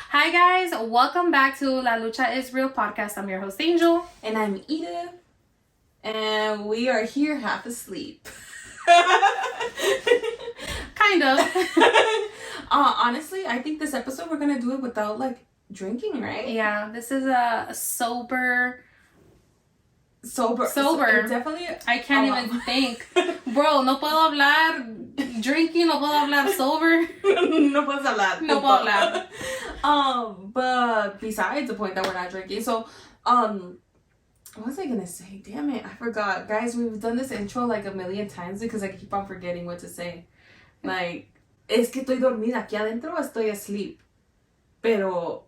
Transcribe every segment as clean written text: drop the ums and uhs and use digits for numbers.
Hi guys, welcome back to La Lucha is Real podcast. I'm your host Angel. And I'm Edith. And we are here half asleep. Kind of. Honestly, I think this episode we're gonna do it without drinking, right? Yeah, this is a sober. Definitely. I can't even think. Bro, no puedo hablar drinking, no puedo hablar sober. No puedo hablar. No puedo hablar. But besides the point that we're not drinking, so what was I gonna say? Damn it, I forgot. Guys, we've done this intro like a million times because I keep on forgetting what to say. Es que estoy dormida. Aquí adentro estoy asleep. Pero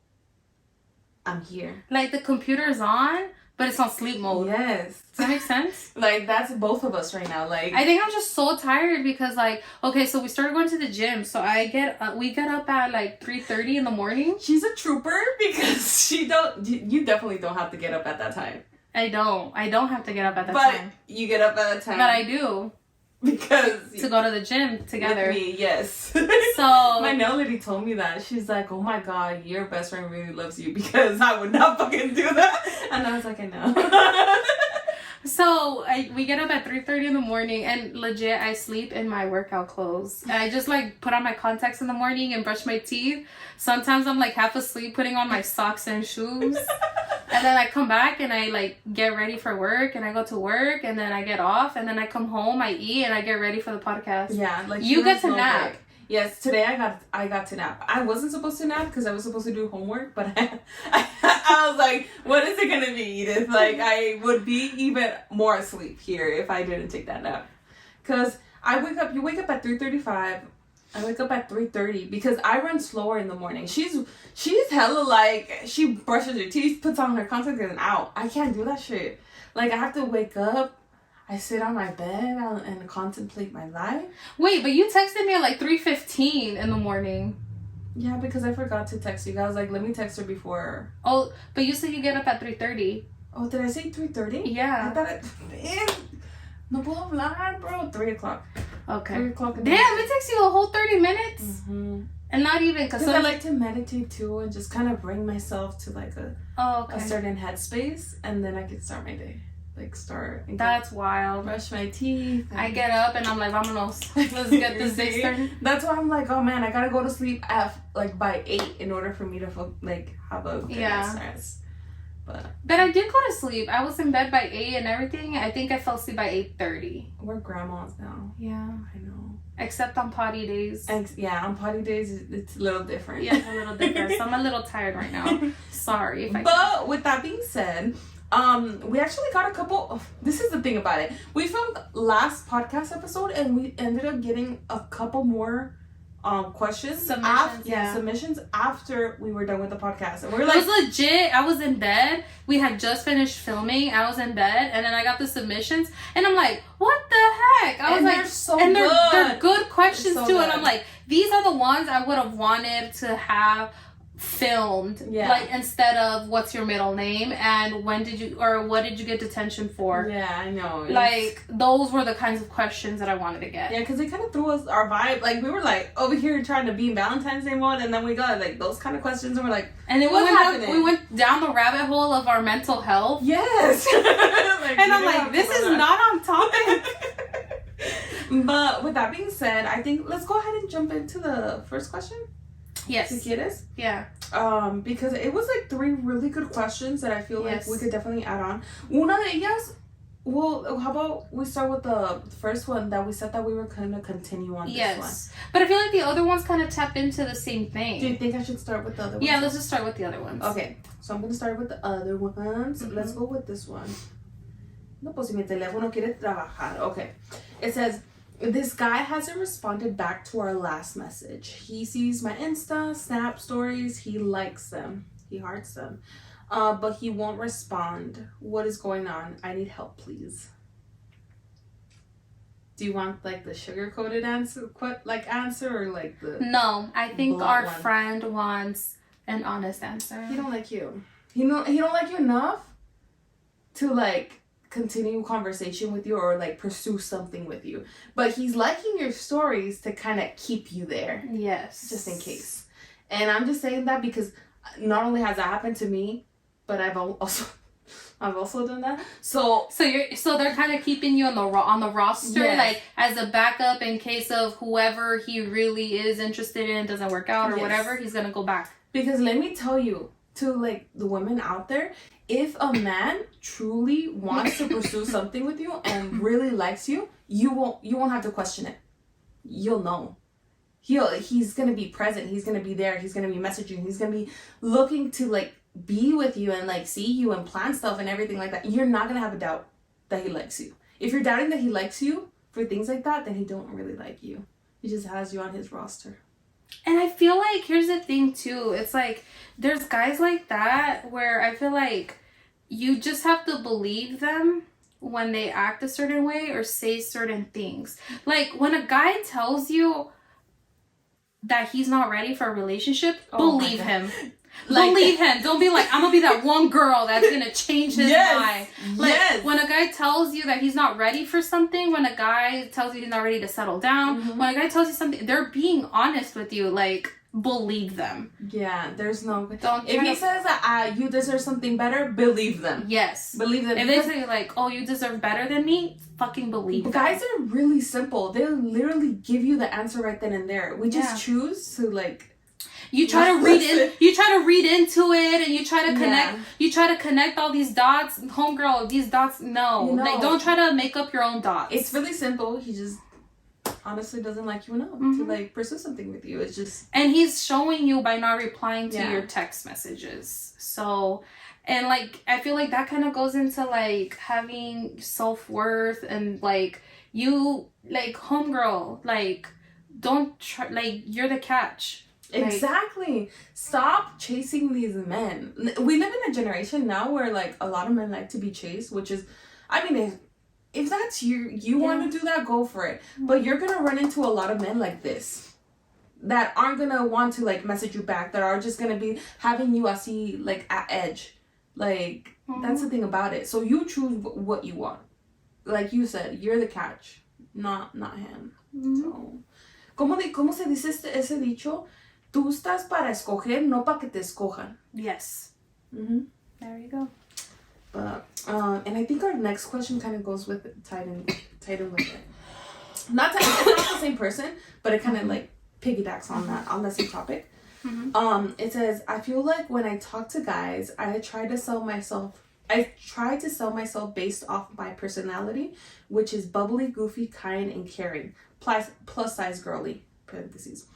I'm here. Like the computer's on, but it's on sleep mode. Yes. Does that make sense? That's both of us right now. I think I'm just so tired because okay, so we started going to the gym. So we get up at 3:30 in the morning. She's a trooper because you definitely don't have to get up at that time. I don't have to get up at that time. But you get up at that time. But I do. Because to go to the gym together. With me, yes. So my nail lady told me that. She's like, oh my god, your best friend really loves you because I would not fucking do that. And I was like, I know. So we get up at 3:30 in the morning and legit I sleep in my workout clothes. And I just put on my contacts in the morning and brush my teeth. Sometimes I'm half asleep putting on my socks and shoes. And then I come back and I get ready for work and I go to work and then I get off and then I come home, I eat and I get ready for the podcast. Yeah, you get to nap. Break. Yes, today I got to nap. I wasn't supposed to nap because I was supposed to do homework, but I was like, what is it gonna be, Edith? I would be even more asleep here if I didn't take that nap. Cause you wake up at 3:35. I wake up at 3:30 because I run slower in the morning. She's hella she brushes her teeth, puts on her contacts, and out. I can't do that shit. I have to wake up. I sit on my bed and contemplate my life. Wait, but you texted me at 3:15 in the morning. Yeah, because I forgot to text you guys. Let me text her before. Oh, but you said you get up at 3:30. Oh, did I say 3:30? Yeah. I thought no puedo hablar, bro. 3 o'clock. Okay. 3 o'clock. Damn, it takes you a whole 30 minutes? Mm-hmm. And not even... Because I like to meditate too and just kind of bring myself to a certain headspace and then I can start my day. That's wild. Brush my teeth. I get up and I'm vámonos. Let's get this day started. That's why I'm oh man, I gotta go to sleep at by 8 in order for me to have a good night's rest. But I did go to sleep. I was in bed by 8 and everything. I think I fell asleep by 8:30. We're grandmas now. Yeah. I know. Except on potty days. On potty days it's a little different. Yeah, it's a little different. So I'm a little tired right now. Sorry. But with that being said, we actually got a couple. This is the thing about it. We filmed last podcast episode and we ended up getting a couple more questions. Submissions after we were done with the podcast. And we're it was legit. I was in bed. We had just finished filming. I was in bed and then I got the submissions and I'm like, what the heck? I was they're so good. They're good questions so too. Good. And I'm like, these are the ones I would have wanted to have filmed instead of what's your middle name and what did you get detention for. Yeah, I know. Those were the kinds of questions that I wanted to get. Yeah, because they kind of threw us our vibe. We were over here trying to be in Valentine's Day mode, and then we got those kind of questions, and we're like, and then we went down the rabbit hole of our mental health. Yes. And I'm like, this is not on topic. But with that being said, I think let's go ahead and jump into the first question. Yes. Si quieres? Yeah. Because it was 3 really good questions that I feel we could definitely add on. Una de ellas, well, how about we start with the first one that we said that we were going to continue on this one. But I feel like the other ones kind of tap into the same thing. Do you think I should start with the other ones? Yeah, let's just start with the other ones. Okay, so I'm going to start with the other ones. Mm-hmm. Let's go with this one. No, pues si mi teléfono quiere trabajar. Okay. It says, this guy hasn't responded back to our last message. He sees my Insta, Snap stories. He likes them. He hearts them. But he won't respond. What is going on? I need help, please. Do you want the sugar-coated answer or the... No, I think our friend wants an honest answer. He don't like you. He don't like you enough to continue conversation with you or like pursue something with you. But he's liking your stories to kind of keep you there. Yes. Just in case. And I'm just saying that because not only has that happened to me, but I've also done that. So they're kind of keeping you on the roster, yes. like as a backup in case of whoever he really is interested in doesn't work out or yes. whatever. He's gonna go back. Because let me tell you, to like the women out there, if a man truly wants to pursue something with you and really likes you, you won't have to question it. You'll know. He's gonna be present. He's gonna be there. He's gonna be messaging. He's gonna be looking to like be with you and like see you and plan stuff and everything like that. You're not gonna have a doubt that he likes you. If you're doubting that he likes you for things like that, then he don't really like you. He just has you on his roster. And I feel like here's the thing too. It's like there's guys like that where I feel like you just have to believe them when they act a certain way or say certain things. Like when a guy tells you that he's not ready for a relationship, believe him. Like, believe him. Don't be like, I'm gonna be that one girl that's gonna change his mind. Like when a guy tells you that he's not ready for something, when a guy tells you he's not ready to settle down, when a guy tells you something, they're being honest with you. Like, believe them. Yeah, there's no. If he says that you deserve something better, believe them. Yes, believe them. If they say like, oh, you deserve better than me, fucking believe them. Guys are really simple. They literally give you the answer right then and there. We just choose to like. You try to read in. You try to read into it, and you try to connect. Yeah. You try to connect all these dots, homegirl. These dots, no, like don't try to make up your own dots. It's really simple. He just honestly doesn't like you enough to like pursue something with you. It's just, and he's showing you by not replying to your text messages. So, and like I feel like that kind of goes into like having self-worth and like you like homegirl, like don't try, like you're the catch. Exactly. Stop chasing these men. We live in a generation now where like a lot of men like to be chased, which is, I mean, if that's you want to do that, go for it. But you're gonna run into a lot of men like this that aren't gonna want to like message you back, that are just gonna be having you así like at edge. Like that's the thing about it. So you choose what you want. Like you said, you're the catch, not him. So, ¿cómo se dice ese dicho? Tú estás para escoger, no para que te escojan. Yes. There you go. But and I think our next question kind of goes with it, tied in with it. It's not the same person, but it kind of like piggybacks on that same topic. It says, I feel like when I talk to guys, I try to sell myself based off my personality, which is bubbly, goofy, kind, and caring. Plus size girly, parentheses.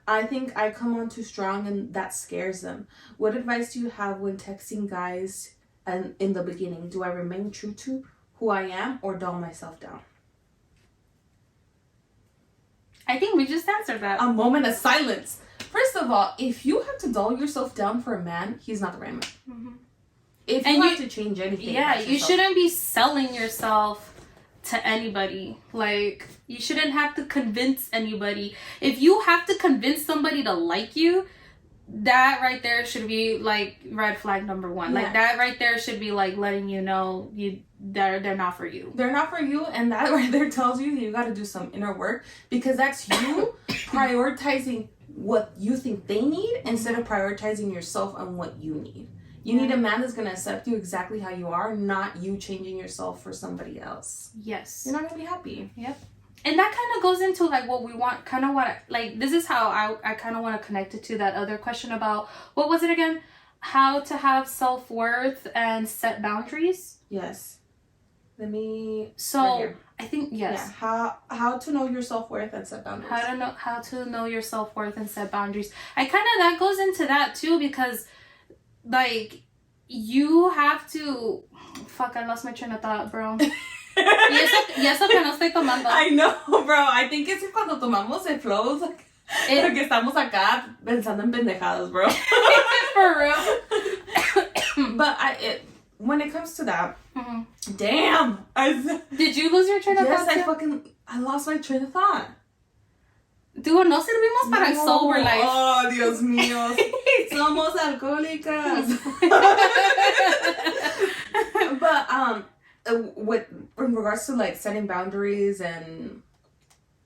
I think I come on too strong and that scares them. What advice do you have when texting guys and in the beginning? Do I remain true to who I am or dull myself down? I think we just answered that. A moment of silence. First of all, if you have to dull yourself down for a man, he's not the right man. If you have to change anything. Yeah, you shouldn't be selling yourself to anybody. Like, you shouldn't have to convince anybody. If you have to convince somebody to like you, that right there should be like red flag number 1. Like that right there should be like letting you know they're not for you. They're not for you, and that right there tells you you got to do some inner work, because that's you prioritizing what you think they need instead of prioritizing yourself and what you need. You need a man that's going to accept you exactly how you are, not you changing yourself for somebody else. Yes. You're not going to be happy. Yep. And that kind of goes into like what we want, kind of what, like, this is how I kind of want to connect it to that other question about, what was it again? How to have self-worth and set boundaries? Yes. Let me. So right, I think yes. Yeah. How to know your self-worth and set boundaries. How to know your self-worth and set boundaries. That goes into that too, because like you have to. Fuck! I lost my train of thought, bro. Y eso que no estoy tomando. I know, bro. I think it's cuando tomamos el flows. Porque estamos acá pensando en pendejadas, bro. For real. But when it comes to that, damn. Did you lose your train of thought? Yes, I lost my train of thought. Dude, no servimos para el sober life. Oh, Dios mío. Somos alcohólicas. But with in regards to like setting boundaries and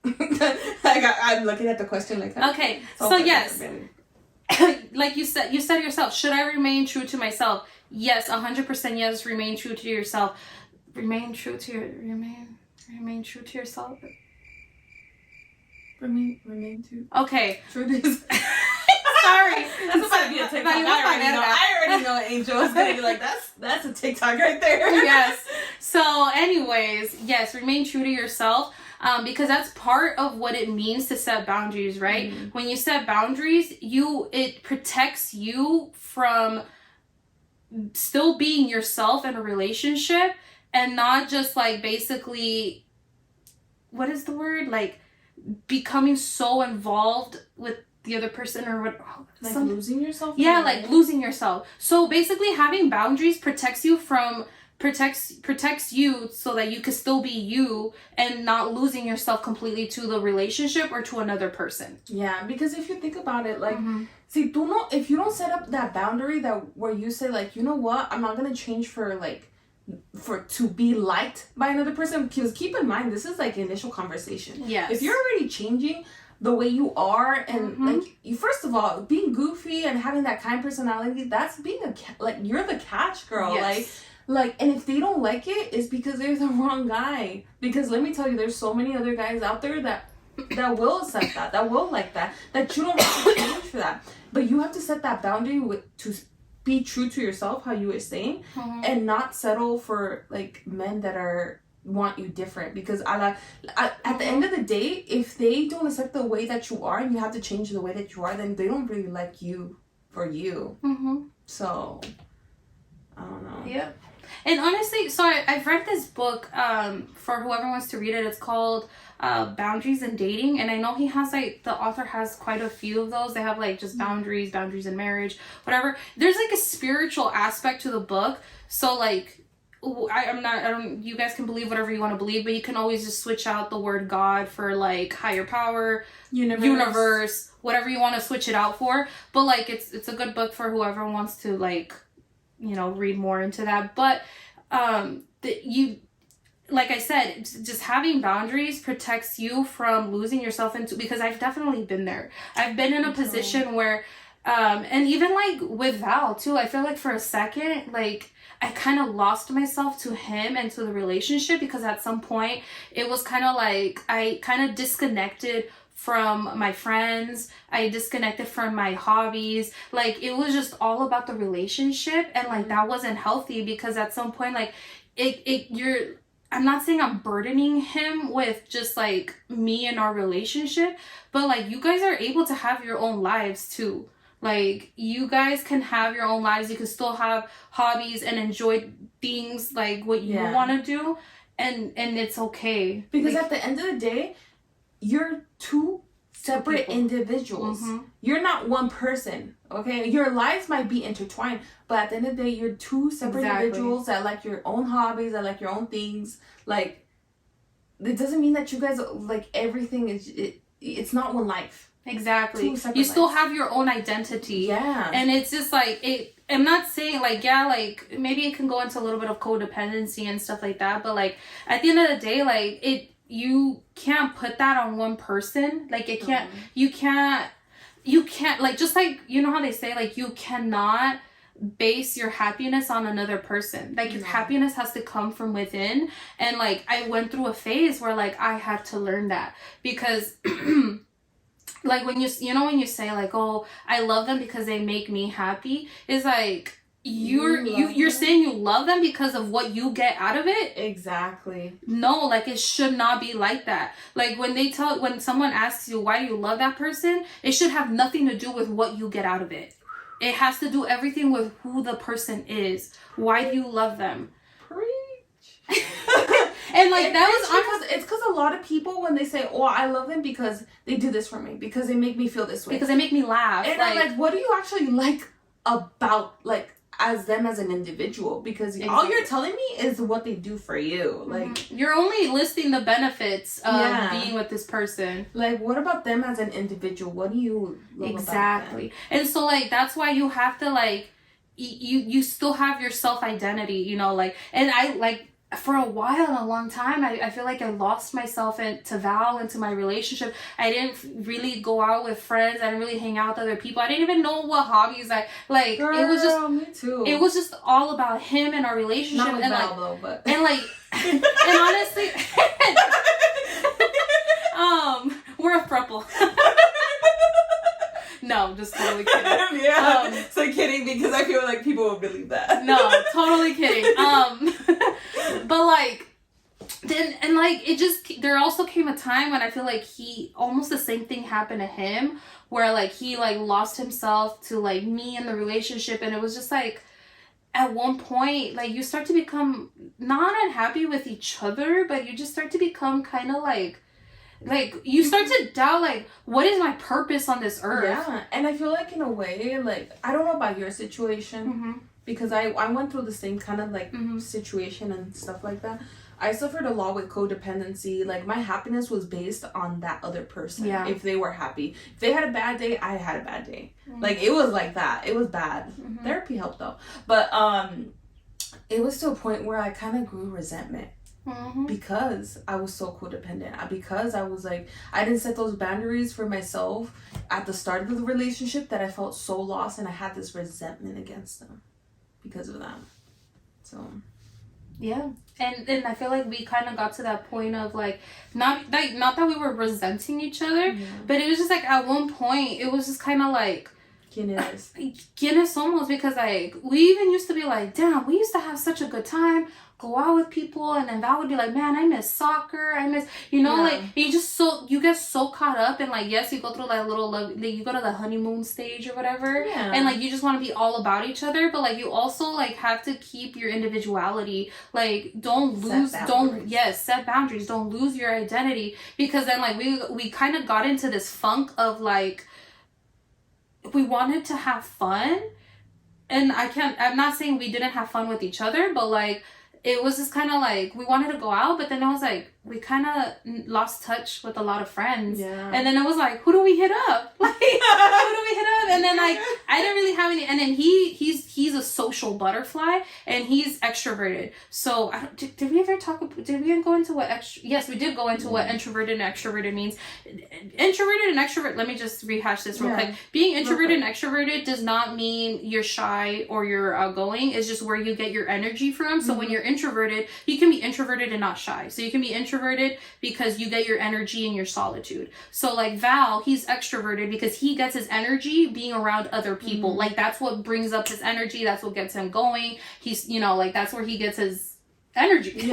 I'm looking at the question like okay, so yes, like you said yourself, should I remain true to myself? Yes, 100% yes, remain true to yourself. Remain true to yourself. Remain true. Okay. True to yourself. Sorry. That's about to be a TikTok. I already know Angel is gonna be like, that's a TikTok right there. Yes. So anyways, yes, remain true to yourself. Because that's part of what it means to set boundaries, right? Mm-hmm. When you set boundaries, it protects you from still being yourself in a relationship and not just like basically, what is the word? Like becoming so involved with the other person or what? Like losing yourself? Yeah, like losing yourself. So basically having boundaries protects you so that you can still be you and not losing yourself completely to the relationship or to another person. Yeah, because if you think about it, like, if you don't set up that boundary where you say like, you know what, I'm not gonna change to be liked by another person, because keep in mind, this is like initial conversation. Yes. If you're already changing the way you are and like you, first of all, being goofy and having that kind personality, that's being you're the catch girl. Yes. Like, and if they don't like it, it's because they're the wrong guy. Because let me tell you, there's so many other guys out there that will accept that will like that you don't have to change for that. But you have to set that boundary to be true to yourself, how you were saying, and not settle for like men that want you different. Because at the end of the day, if they don't accept the way that you are and you have to change the way that you are, then they don't really like you for you. So I don't know. Yep. And honestly, so I've read this book for whoever wants to read it. It's called Boundaries in Dating. And I know the author has quite a few of those. They have like just boundaries in marriage, whatever. There's like a spiritual aspect to the book. So like, you guys can believe whatever you want to believe, but you can always just switch out the word God for like higher power, universe, whatever you want to switch it out for. But like, it's a good book for whoever wants to like, read more into that. But like I said, just having boundaries protects you from losing yourself because I've definitely been there. I've been in a position where and even like with Val too, I feel like for a second, like I kind of lost myself to him and to the relationship, because at some point it was kind of like I kind of disconnected from my friends. I disconnected from my hobbies. Like it was just all about the relationship, and like that wasn't healthy, because at some point like I'm not saying I'm burdening him with just like me and our relationship, but like you guys are able to have your own lives too. Like you guys can have your own lives. You can still have hobbies and enjoy things like what you want to do, and it's okay. Because like, at the end of the day, you're two separate individuals. You're not one person, okay? Your lives might be intertwined, but at the end of the day, you're two separate individuals that like your own hobbies, that like your own things. Like, it doesn't mean that you guys, like, everything is, it's not one life. Exactly. You still have your own identity. Yeah. And it's just like, I'm not saying like, like maybe it can go into a little bit of codependency and stuff like that, but like at the end of the day, like you can't put that on one person. Like it can't, you can't like, just like, you know how they say like you cannot base your happiness on another person. Like your happiness has to come from within. And like I went through a phase where like I had to learn that, because like when you say like, oh, I love them because they make me happy, it's like you're saying you love them because of what you get out of it. Exactly. No, like it should not be like that. Like when someone asks you why do you love that person, it should have nothing to do with what you get out of it. It has to do everything with who the person is. Why do you love them? Preach. And like that was it's because a lot of people, when they say, oh, I love them because they do this for me, because they make me feel this way, because they make me laugh, and I'm like, what do you actually like about like as them as an individual? Because all you're telling me is what they do for you. Like you're only listing the benefits of being with this person. Like, what about them as an individual? What do you love exactly about them? And so like that's why you have to like you still have your self identity, like, and I like for a while, in a long time, I feel like I lost myself into Val, into my relationship. I didn't really go out with friends. I didn't really hang out with other people. I didn't even know what hobbies like. Girl, it was just me too. It was just all about him and our relationship. Not with and Val, like, though, but and like, and honestly, we're a throuple. No, I'm just totally kidding. Yeah, so kidding, because I feel like people would believe that. No, totally kidding. But like, then, and like, it just, there also came a time when I feel like almost the same thing happened to him, where like he like lost himself to like me in the relationship, and it was just like, at one point, like, you start to become not unhappy with each other, but you just start to become kind of like you start to doubt, like, what is my purpose on this earth? Yeah, and I feel like in a way, like, I don't know about your situation, Mm-hmm. because I went through the same kind of like Mm-hmm. situation and stuff like that. I suffered a lot with codependency. Like, my happiness was based on that other person. Yeah. If they were happy. If they had a bad day, I had a bad day. Mm-hmm. Like, it was like that. It was bad. Mm-hmm. Therapy helped though. But it was to a point where I kind of grew resentment. Mm-hmm. Because I was so codependent. Because I was like, I didn't set those boundaries for myself at the start of the relationship, that I felt so lost, and I had this resentment against them because of that. So yeah, and I feel like we kind of got to that point of like not that we were resenting each other, but it was just like at one point it was just kind of like Guinness almost, because like we even used to be like, damn, we used to have such a good time, go out with people, and then Val would be like, man, I miss soccer, I miss, like, you get so caught up, and like, yes, you go through that little love, like, you go to the honeymoon stage or whatever, and like you just want to be all about each other, but like you also like have to keep your individuality, like set boundaries, don't lose your identity, because then like we kind of got into this funk of like, we wanted to have fun, and I'm not saying we didn't have fun with each other, but like it was just kind of like we wanted to go out, but then it was like we kind of lost touch with a lot of friends. Yeah. And then it was like, who do we hit up? Like, who do we hit up? And then like I didn't really have any. And then he's a social butterfly, and he's extroverted. So did we ever did we go into what yes, we did go into what introverted and extroverted means. Introverted and extrovert, let me just rehash this real quick. Being introverted and extroverted does not mean you're shy or you're outgoing. It's just where you get your energy from. So when you're introverted, you can be introverted and not shy. So you can be introverted because you get your energy in your solitude. So like Val, he's extroverted because he gets his energy being around other people. Like that's what brings up his energy. That's what gets him going. He's, like that's where he gets his energy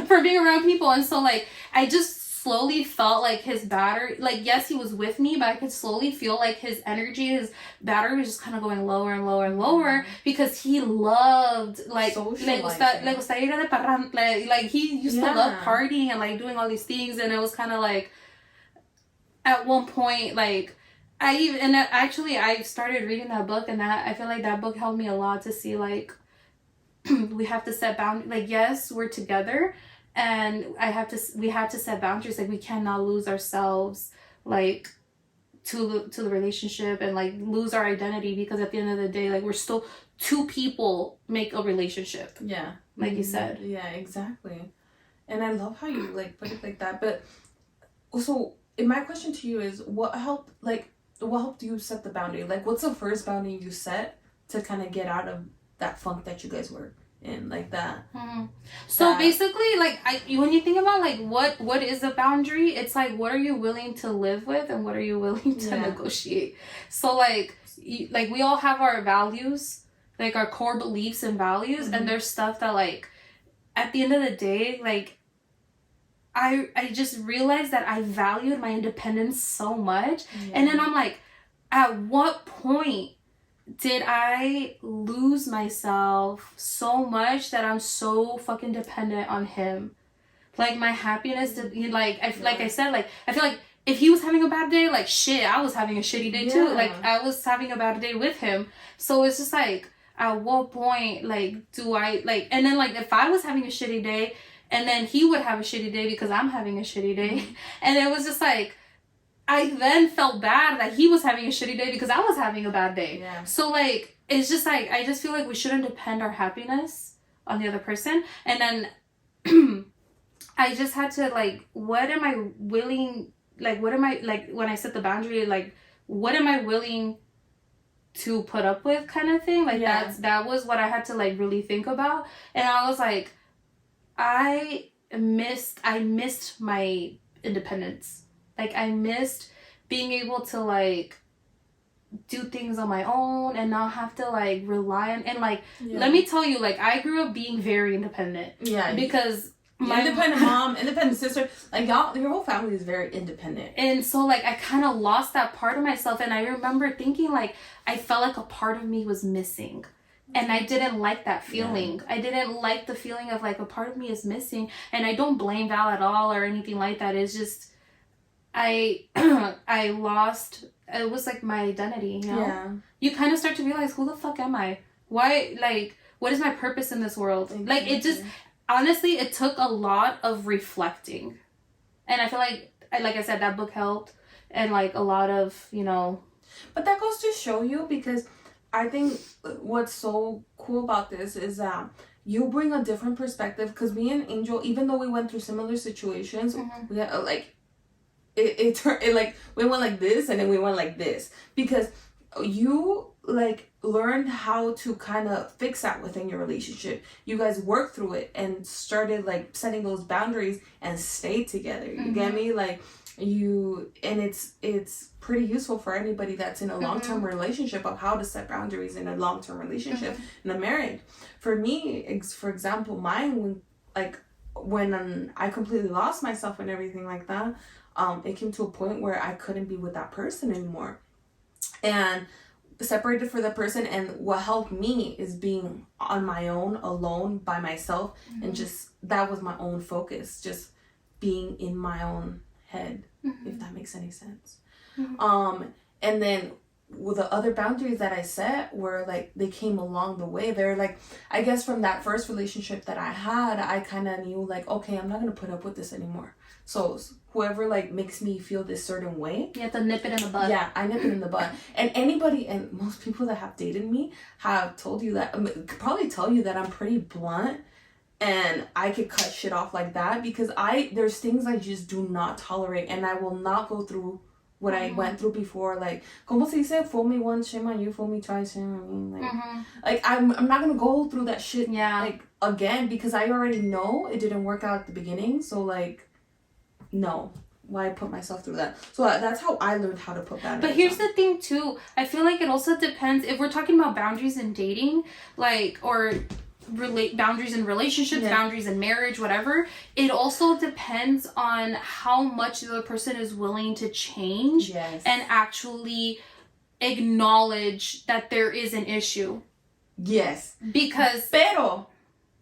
for being around people. And so like, I just slowly felt like his battery, like yes, he was with me, but I could slowly feel like his energy, his battery was just kind of going lower and lower and lower, because he loved like le gusta ir de parranda, like he used to love partying and like doing all these things. And it was kind of like at one point, like I started reading that book, and that I feel like that book helped me a lot to see like we have to set boundaries. Like yes, we're together, and we have to set boundaries. Like we cannot lose ourselves like to the relationship, and like lose our identity, because at the end of the day, like we're still two people make a relationship. Yeah. Like you said. Yeah, exactly. And I love how you like put it like that. But also, my question to you is, what helped you set the boundary? Like, what's the first boundary you set to kind of get out of that funk that you guys were in, like that? So basically, like when you think about like what is a boundary, it's like, what are you willing to live with and what are you willing to negotiate? So like we all have our values, like our core beliefs and values, and there's stuff that like at the end of the day, like I just realized that I valued my independence so much, and then I'm like, at what point did I lose myself so much that I'm so fucking dependent on him? Like my happiness, like I said, like I feel like if he was having a bad day, like shit, I was having a shitty day too. Like I was having a bad day with him. So it's just like, at what point, like, do I, like, and then like if I was having a shitty day, and then he would have a shitty day because I'm having a shitty day, and it was just like, I then felt bad that he was having a shitty day because I was having a bad day. Yeah. So like, it's just like, I just feel like we shouldn't depend our happiness on the other person. And then I just had to like, what am I willing, like, what am I, like, when I set the boundary, like, what am I willing to put up with, kind of thing. Like, that was what I had to like really think about. And I was like, I missed my independence. Like, I missed being able to like do things on my own and not have to like rely on, and like, let me tell you, like, I grew up being very independent. Yeah. Because my independent mom, independent sister, like, y'all, your whole family is very independent. And so like, I kind of lost that part of myself, and I remember thinking like, I felt like a part of me was missing. And I didn't like that feeling. I didn't like the feeling of like, a part of me is missing. And I don't blame Val at all or anything like that. It's just, I lost, it was like my identity, you know? Yeah. You kind of start to realize, who the fuck am I? Why, like, what is my purpose in this world? Exactly. Like, it just, honestly, it took a lot of reflecting. And I feel like I said, that book helped. And like, a lot of, you know. But that goes to show you, because I think what's so cool about this is that you bring a different perspective. Because me and Angel, even though we went through similar situations, we had like, it like, we went like this and then we went like this. Because you like learned how to kind of fix that within your relationship. You guys worked through it and started like setting those boundaries and stayed together. You get me? Like, and it's pretty useful for anybody that's in a long-term relationship, of how to set boundaries in a long-term relationship, in a marriage. For me, for example, mine, when I completely lost myself and everything like that, it came to a point where I couldn't be with that person anymore, and separated for the person. And what helped me is being on my own, alone by myself, and just, that was my own focus, just being in my own head, if that makes any sense. And then with the other boundaries that I set were like, they came along the way. They're like, I guess from that first relationship that I had, I kind of knew like, okay, I'm not gonna put up with this anymore. So whoever like makes me feel this certain way, you have to nip it in the bud. Yeah, I nip it in the bud. And anybody, and most people that have dated me have told you that, could probably tell you that I'm pretty blunt. And I could cut shit off like that, because there's things I just do not tolerate, and I will not go through what I went through before. Like, como se dice, fool me once, shame on you, fool me twice, shame on me. Like, I'm not gonna go through that shit like again, because I already know it didn't work out at the beginning. So like, no. Why put myself through that? So that's how I learned how to put boundaries. But here's the thing too. I feel like it also depends, if we're talking about boundaries in dating, like, or boundaries in relationships, boundaries in marriage, whatever, it also depends on how much the other person is willing to change and actually acknowledge that there is an issue. Yes. Because pero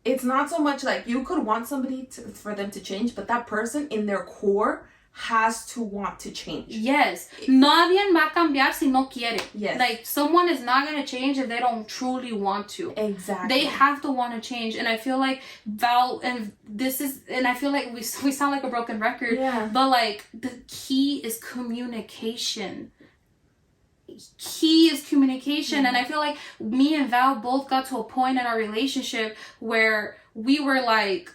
it's not so much like, you could want somebody for them to change, but that person in their core has to want to change. Yes. Nadie va a cambiar si no quiere. Yes. Like, someone is not going to change if they don't truly want to. Exactly. They have to want to change. And I feel like I feel like we sound like a broken record. Yeah. But like, the key is communication. And I feel like me and Val both got to a point in our relationship where we were like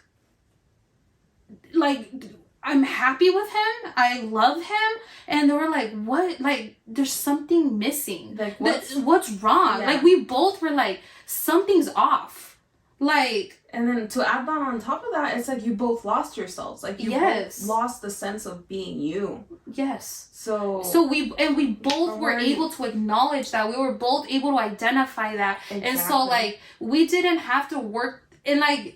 I'm happy with him, I love him, and they were like, what? Like, there's something missing. Like, what's wrong? Yeah. Like, we both were like, something's off. Like, and then to add on top of that, it's like you both lost yourselves. Like, you both lost the sense of being you. Yes. So we both were able to acknowledge that. We were both able to identify that. Exactly. And so like, we didn't have to work, and like,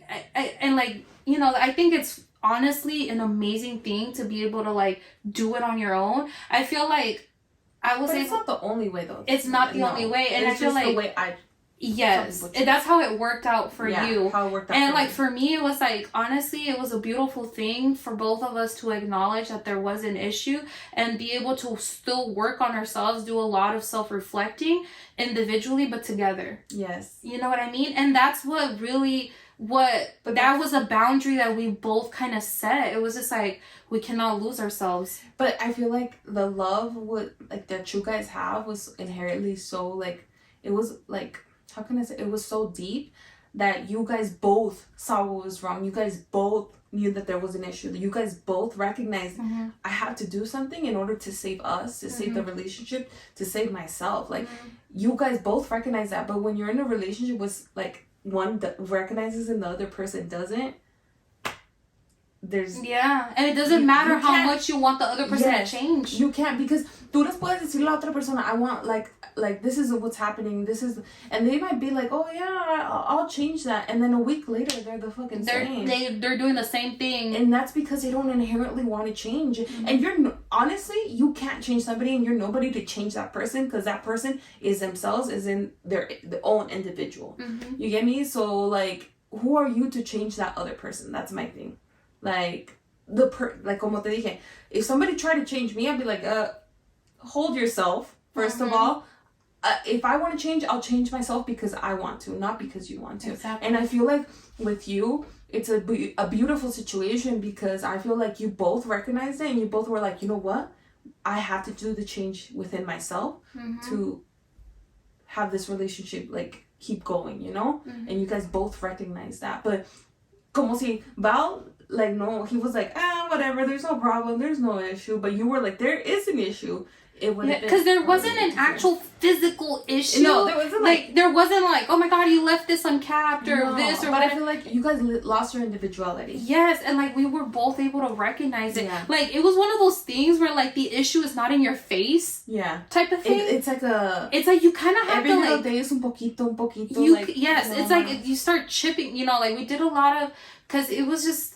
you know, I think it's honestly an amazing thing to be able to like do it on your own. I feel like it's not the only way though. It's not the only way, and I feel like the way that's how it worked out for you. How it worked out. And like for me, it was like, honestly, it was a beautiful thing for both of us to acknowledge that there was an issue and be able to still work on ourselves, do a lot of self-reflecting individually, but together. Yes. You know what I mean? And that's what really. That was a boundary that we both kind of set. It was just like, we cannot lose ourselves. But I feel like the love that you guys have was inherently so like, it was like, how can I say, it was so deep that you guys both saw what was wrong. You guys both knew that there was an issue. That you guys both recognized I have to do something in order to save us, to save the relationship, to save myself. Like you guys both recognize that. But when you're in a relationship with like one that recognizes and the other person doesn't, there's and it doesn't matter how much you want the other person to change. You can't, because tú les puedes decir a la otra persona, I want like this is what's happening, this is, and they might be like, oh yeah, I'll change that, and then a week later they're the fucking same. They're doing the same thing, and that's because they don't inherently want to change. And you're honestly, you can't change somebody, and you're nobody to change that person, because that person is themselves, is in their own individual. You get me? So like, who are you to change that other person? That's my thing. Like like como te dije, if somebody tried to change me, I'd be like, hold yourself first of all. If I want to change, I'll change myself because I want to, not because you want to. Exactly. And I feel like with you, it's a beautiful situation, because I feel like you both recognized it, and you both were like, you know what, I have to do the change within myself to have this relationship like keep going, you know. And you guys both recognize that. But como si Val, like, no, he was like, whatever, there's no problem, there's no issue. But you were like, there is an issue. It would have been, because there wasn't an actual physical issue. No, there wasn't like there wasn't like, oh my god, you left this uncapped or this or but whatever. I feel like you guys lost your individuality. Yes, and like we were both able to recognize it. Like it was one of those things where like the issue is not in your face. Type of thing. It's like you kind of have every to little like day is un poquito. It's like you start chipping. You know, like we did a lot of, because it was just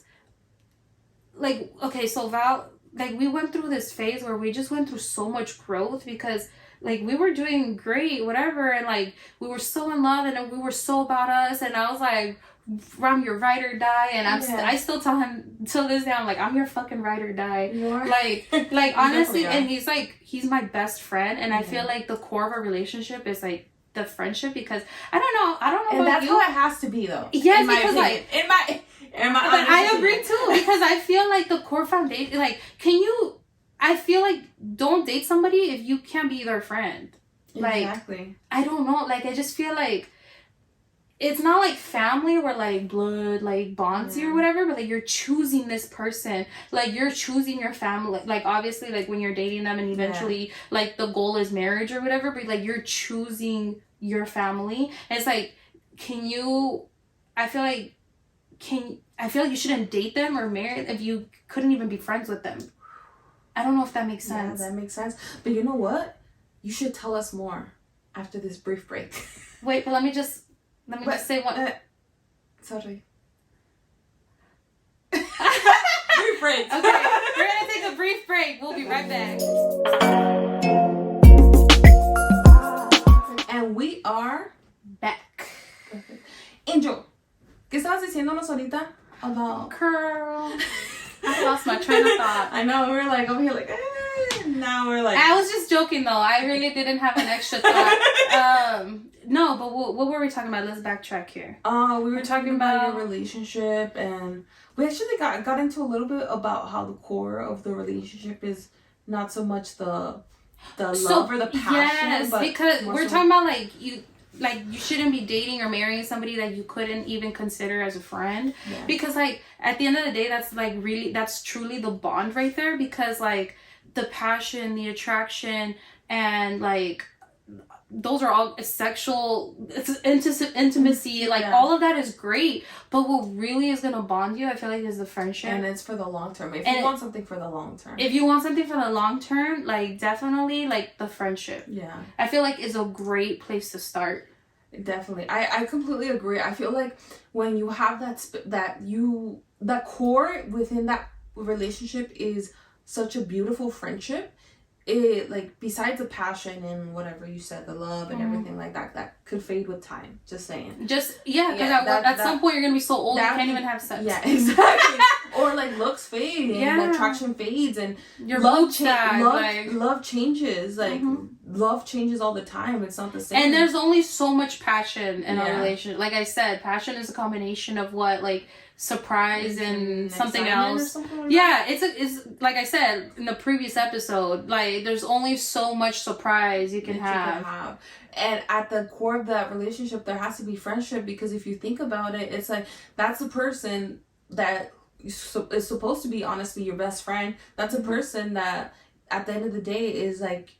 like, okay, so Val, like we went through this phase where we just went through so much growth, because like we were doing great, whatever, and like we were so in love, and we were so about us, and I was like, I'm your ride or die, and I still tell him till this day, I'm like, I'm your fucking ride or die. You are. Like honestly, and he's my best friend, and I feel like the core of our relationship is like the friendship, because I don't know and about that's you. how it has to be though. Yes, because like but I agree too, because I feel like the core foundation, like, I feel like don't date somebody if you can't be their friend. Exactly. Like, I don't know, like I just feel like it's not like family where like blood like bonds you or whatever, but like you're choosing this person, like you're choosing your family, like obviously like when you're dating them and eventually like the goal is marriage or whatever, but like you're choosing your family. And it's like, I feel like you shouldn't date them or marry if you couldn't even be friends with them. I don't know if that makes sense. Yeah, that makes sense. But you know what? You should tell us more after this brief break. Wait, but let me just say one. Sorry. Brief break. Okay, we're gonna take a brief break. We'll be right back. And we are back. Angel, ¿qué estabas diciéndonos ahorita about girl? I lost my train of thought. I know, we were like over here like, now we're like, I was just joking though. I really didn't have an extra thought. No, but what were we talking about? Let's backtrack here. We were talking about your relationship, and we actually got into a little bit about how the core of the relationship is not so much the love or the passion. Yes, but because we're talking about like you shouldn't be dating or marrying somebody that you couldn't even consider as a friend. Yeah. Because like at the end of the day, that's truly the bond right there, because like the passion, the attraction, and like those are all sexual, it's intimacy, like all of that is great, but what really is gonna bond you, I feel like, is the friendship. And it's for the long term. If you want something for the long term, like definitely like the friendship. Yeah, I feel like is a great place to start. Definitely, I completely agree. I feel like when you have that core within that relationship is such a beautiful friendship. It, like, besides the passion and whatever you said, the love and everything like that could fade with time. Just saying. Because at some point you're gonna be so old you can't even have sex. Yeah, exactly. or like looks fade and attraction fades and your love love changes. Like love changes all the time. It's not the same. And there's only so much passion in a relationship. Like I said, passion is a combination of what, like, surprise and something else. Something like it's like I said in the previous episode, like there's only so much surprise you can have. And at the core of that relationship there has to be friendship, because if you think about it, it's like that's the person that is supposed to be honestly your best friend. That's a person that at the end of the day is like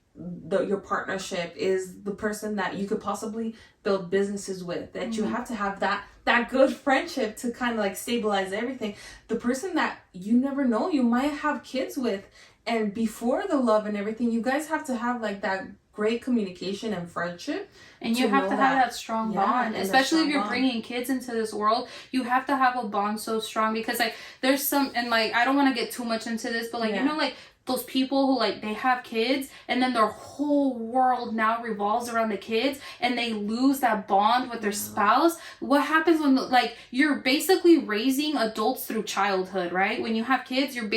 your partnership, is the person that you could possibly build businesses with, that you have to have that good friendship to kind of like stabilize everything. The person that you never know, you might have kids with, and before the love and everything, you guys have to have like that great communication and friendship, and you have to have that strong bond, especially if you're bringing kids into this world. You have to have a bond so strong, because like there's some, and like I don't want to get too much into this, but like you know, like those people who like they have kids and then their whole world now revolves around the kids, and they lose that bond with their spouse. What happens when like you're basically raising adults through childhood, right? When you have kids, you're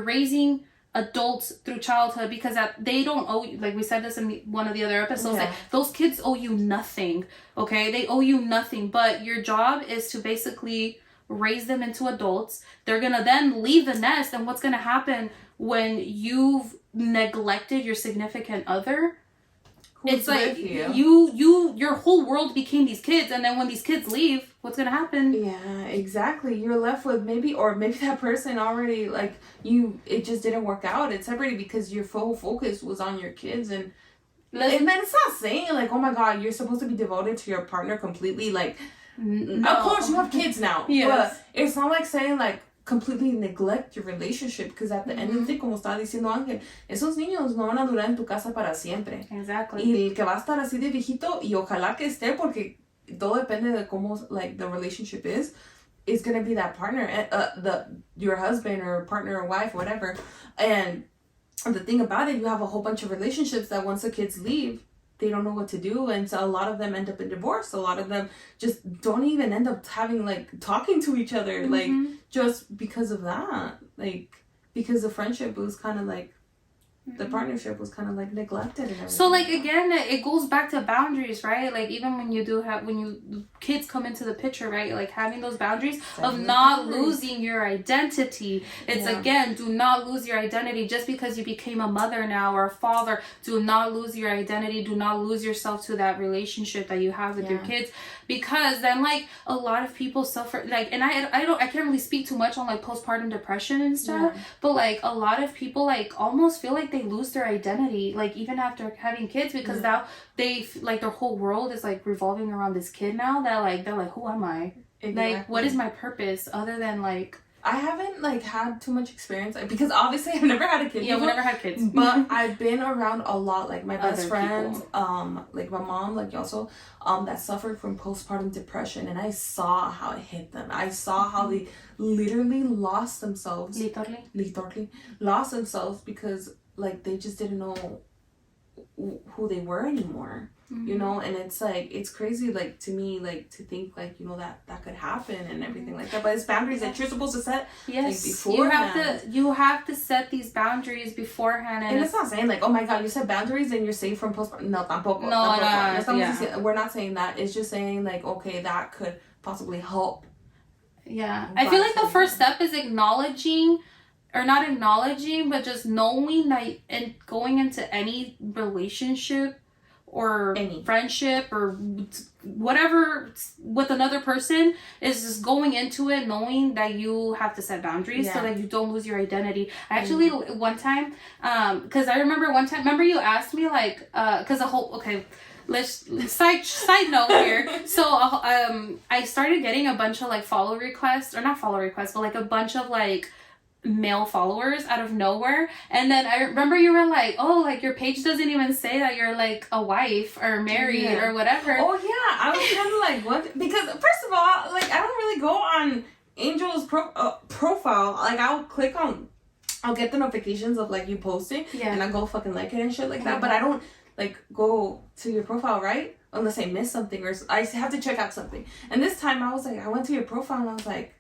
raising adults through childhood, because they don't owe you, like we said this in one of the other episodes, like those kids owe you nothing. Okay, they owe you nothing, but your job is to basically raise them into adults. They're gonna then leave the nest, and what's gonna happen when you've neglected your significant other? It's like your whole world became these kids, and then when these kids leave, what's gonna happen? Yeah, exactly. You're left with maybe that person already, like it just didn't work out. It's separated because your full focus was on your kids, and then it's not saying like, oh my god, you're supposed to be devoted to your partner completely. Like, no. Of course you have kids now, but it's not like saying like completely neglect your relationship, because at the end of the day, como estaba diciendo Ángel, esos niños no van a durar en tu casa para siempre. Exactly. Y el que va a estar así de viejito, y ojalá que esté, porque todo depende de cómo like the relationship is gonna be that partner, your husband or partner or wife, whatever. And the thing about it, you have a whole bunch of relationships that once the kids leave, they don't know what to do, and so a lot of them end up in divorce. A lot of them just don't even end up having like talking to each other, like just because of that, like because the friendship was kind of like the partnership was kind of like neglected and everything. So like again, it goes back to boundaries, right? Like even when you kids come into the picture, right? Like having those boundaries of not losing your identity. It's again, do not lose your identity just because you became a mother now or a father. Do not lose your identity. Do not lose yourself to that relationship that you have with your kids, because then like a lot of people suffer like, and I can't really speak too much on like postpartum depression and stuff, but like a lot of people like almost feel like they lose their identity like even after having kids, because now they like their whole world is like revolving around this kid now, that like they're like, who am I? Exactly. Like what is my purpose other than like, I haven't like had too much experience, like, because obviously I've never had a kid. Yeah, we never had kids. But I've been around a lot, like my best friends, like my mom, like also, that suffered from postpartum depression, and I saw how it hit them. I saw how they literally lost themselves. Literally lost themselves because like they just didn't know who they were anymore. You know, and it's like, it's crazy, like to me, like to think like, you know, that could happen and everything like that, but it's boundaries that you're supposed to set. Yes, like, beforehand. you have to set these boundaries beforehand, and it's not saying like, oh my god, you set boundaries and you're safe from postpartum. No, tampoco. No, we're not saying that. It's just saying like, okay, that could possibly help. Yeah, I feel like the first step is acknowledging, or not acknowledging, but just knowing that, and going into any relationship or any friendship or whatever with another person, is just going into it knowing that you have to set boundaries so that you don't lose your identity. I actually one time, because I remember one time, remember you asked me like, because the whole, let's side note here. So I started getting a bunch of like follow requests, or not follow requests, but like a bunch of like male followers out of nowhere, and then I remember you were like, oh, like your page doesn't even say that you're like a wife or married or whatever. Oh yeah, I was kind of like, what? Because first of all, like I don't really go on Angel's profile. Like I'll get the notifications of like you posting, and I go fucking like it and shit like that, but I don't like go to your profile, right? Unless I miss something or I have to check out something. And this time I was like, I went to your profile and I was like,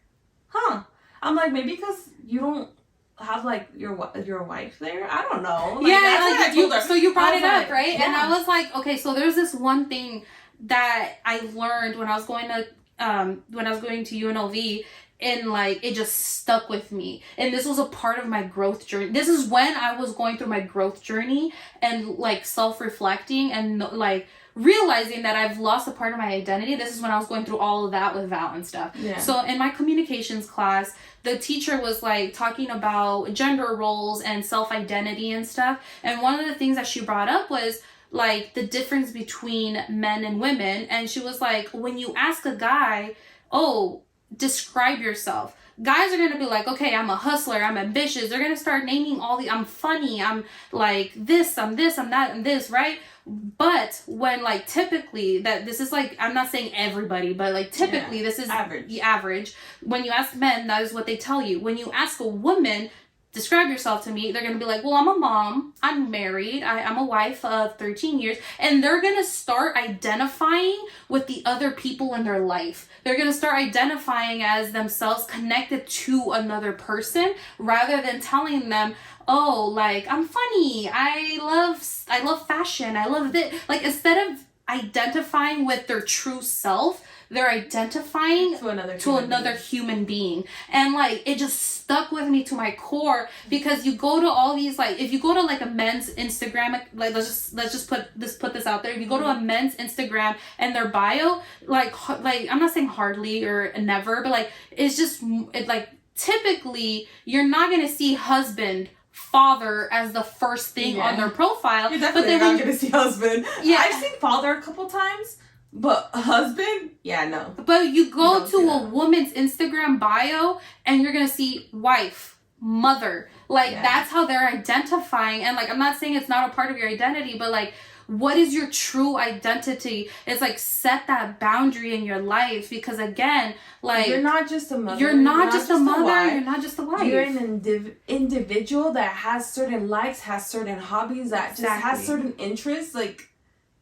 huh. I'm like, maybe because you don't have like your wife there. I don't know. Like, yeah, that's like what I told her. so you brought I it was up, like, right? yeah. And I was like, okay, so there's this one thing that I learned when I was going to UNLV, and like it just stuck with me, and this was a part of my growth journey. This is when I was going through my growth journey and like self-reflecting and like realizing that I've lost a part of my identity. This is when I was going through all of that with Val and stuff. Yeah. So in my communications class, the teacher was like talking about gender roles and self-identity and stuff, and one of the things that she brought up was like the difference between men and women. And she was like, when you ask a guy, oh, describe yourself, guys are gonna be like, okay, I'm a hustler, I'm ambitious. They're gonna start naming all the, I'm funny, I'm like this, I'm that, and this, right? But when like typically, that this is like, I'm not saying everybody, but like typically this is the average. When you ask men, that is what they tell you. When you ask a woman, describe yourself to me, they're gonna be like, well, I'm a mom, I'm married, I'm a wife of 13 years, and they're gonna start identifying with the other people in their life. They're gonna start identifying as themselves connected to another person, rather than telling them, oh, like, I'm funny, I love fashion, I love this. Like, instead of identifying with their true self, they're identifying to another human being. And like it just stuck with me to my core, because you go to all these, like, if you go to like a men's Instagram, like let's just put this out there, if you go to a men's Instagram and their bio, like I'm not saying hardly or never, but like it's just like typically you're not gonna see husband, father as the first thing on their profile. You're definitely not gonna see husband. Yeah, I've seen father a couple times, but husband, yeah, no. But you go to a woman's Instagram bio and you're gonna see wife, mother. Like that's how they're identifying. And like, I'm not saying it's not a part of your identity, but like, what is your true identity? It's like, set that boundary in your life, because again, like, you're not just a mother. You're not just a mother. You're not just a wife. You're an individual that has certain likes, has certain hobbies, that just has certain interests. Like,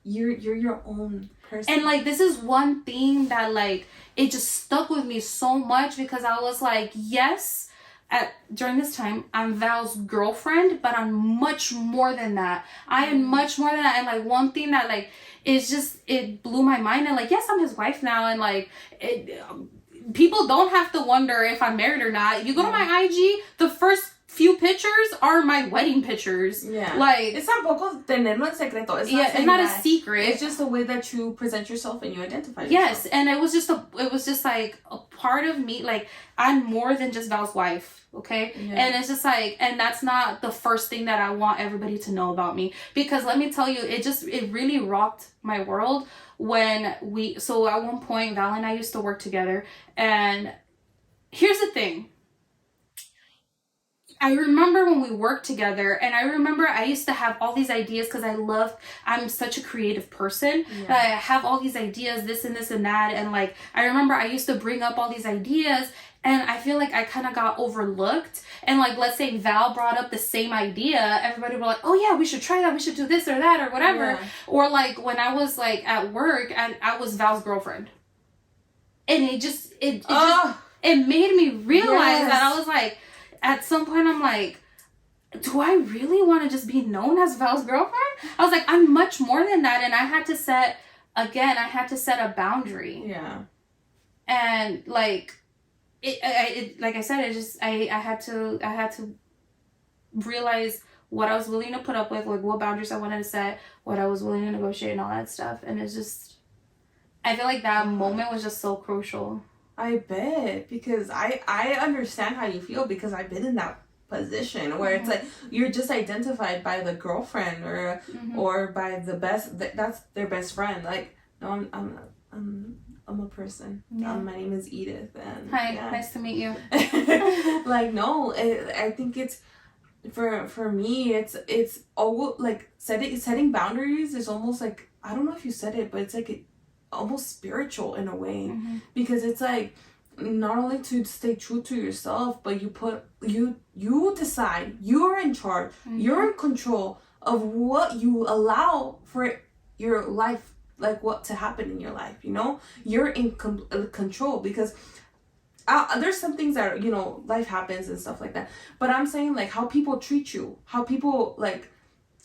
you're your own person. And like, this is one thing that like, it just stuck with me so much, because I was like, yes, during this time, I'm Val's girlfriend, but I'm much more than that. I am much more than that. And like, one thing that like, is just, it blew my mind. And like, yes, I'm his wife now. And like, people don't have to wonder if I'm married or not. If you go to my IG, the first few pictures are my wedding pictures. Yeah. Like, it's tampoco tenerlo en secreto. It's not a secret. It's just the way that you present yourself and you identify yourself. Yes, and it was just like a part of me. Like, I'm more than just Val's wife, okay? Yeah. And it's just like, and that's not the first thing that I want everybody to know about me, because let me tell you, it really rocked my world when so at one point, Val and I used to work together, and here's the thing. I remember when we worked together, and I remember I used to have all these ideas, because I'm such a creative person. Yeah. I have all these ideas, this and this and that. And like, I remember I used to bring up all these ideas, and I feel like I kind of got overlooked. And like, let's say Val brought up the same idea, everybody would be like, oh yeah, we should try that, we should do this or that or whatever. Yeah. Or like, when I was like at work, and I was Val's girlfriend. And it made me realize that I was like, at some point, I'm like, do I really want to just be known as Val's girlfriend? I was like, I'm much more than that. And I had to set a boundary. Yeah. And like, like I said, I had to realize what I was willing to put up with, like what boundaries I wanted to set, what I was willing to negotiate, and all that stuff. And it's just, I feel like that moment was just so crucial. I bet, because I understand how you feel, because I've been in that position where it's like you're just identified by the girlfriend or by that's their best friend. Like, no, I'm a person. Yeah. My name is Edith, and hi, nice to meet you. Like, no, I think it's for me. It's all like setting boundaries is almost like, I don't know if you said it, but it's like almost spiritual in a way, because it's like, not only to stay true to yourself, but you decide, you're in charge, you're in control of what you allow for your life, like what to happen in your life, you know, you're in control. Because there's some things that, you know, life happens and stuff like that. But I'm saying, like, how people treat you, how people, like,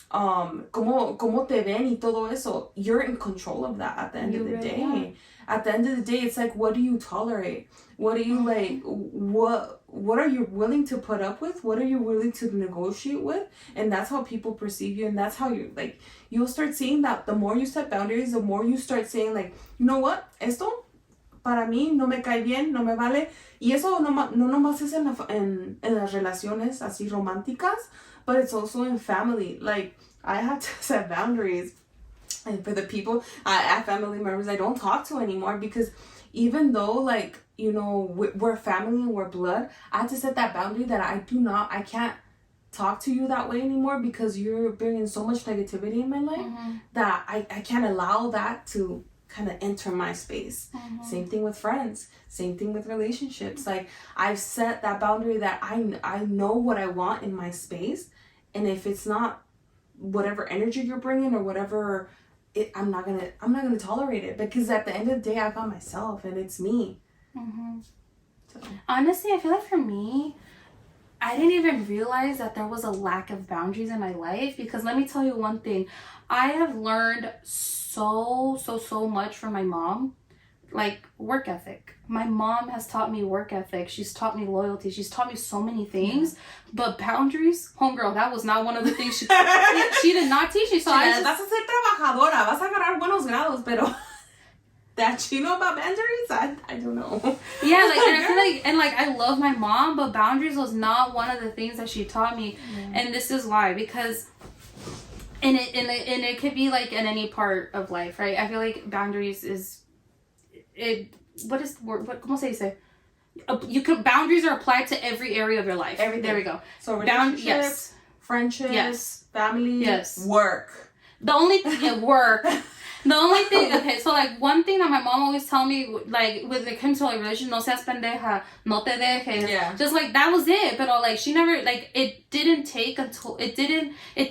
como te ven y todo eso, you're in control of that at the end of the day. Are. At the end of the day, it's like, what do you tolerate? What do you, like, what are you willing to put up with? What are you willing to negotiate with? And that's how people perceive you, and that's how you, like, you'll start seeing that the more you set boundaries, the more you start saying, like, you know what, esto para mí no me cae bien, no me vale. Y eso no nomás es en las relaciones así románticas, but it's also in family. Like, I have to set boundaries. And for the people, family members I don't talk to anymore, because even though, like, you know, we're family and we're blood, I have to set that boundary that I can't talk to you that way anymore, because you're bringing so much negativity in my life that I can't allow that to kind of enter my space. Same thing with friends, same thing with relationships. Like, I've set that boundary that I know what I want in my space, and if it's not whatever energy you're bringing or whatever, I'm not gonna tolerate it, because at the end of the day, I got myself and it's me. So. Honestly, I feel like for me, I didn't even realize that there was a lack of boundaries in my life, because let me tell you one thing. I have learned so much from my mom, like work ethic. My mom has taught me work ethic. She's taught me loyalty. She's taught me so many things, but boundaries, homegirl, that was not one of the things she did not teach me. So vas a ser trabajadora, vas a ganar buenos grados, pero that you know about boundaries, I don't know. Yeah, like, and I feel like, and like, I love my mom, but boundaries was not one of the things that she taught me. And this is why, because and it could be like in any part of life, right? I feel like boundaries is what como se dice? Boundaries are applied to every area of your life. Everything. There we go. So relationships, friendships, family, work. The only thing work. The only thing, okay, so like one thing that my mom always tell me, like when it comes to like religion, no seas pendeja, no te dejes. Yeah. Just like that was it, but like she never, like it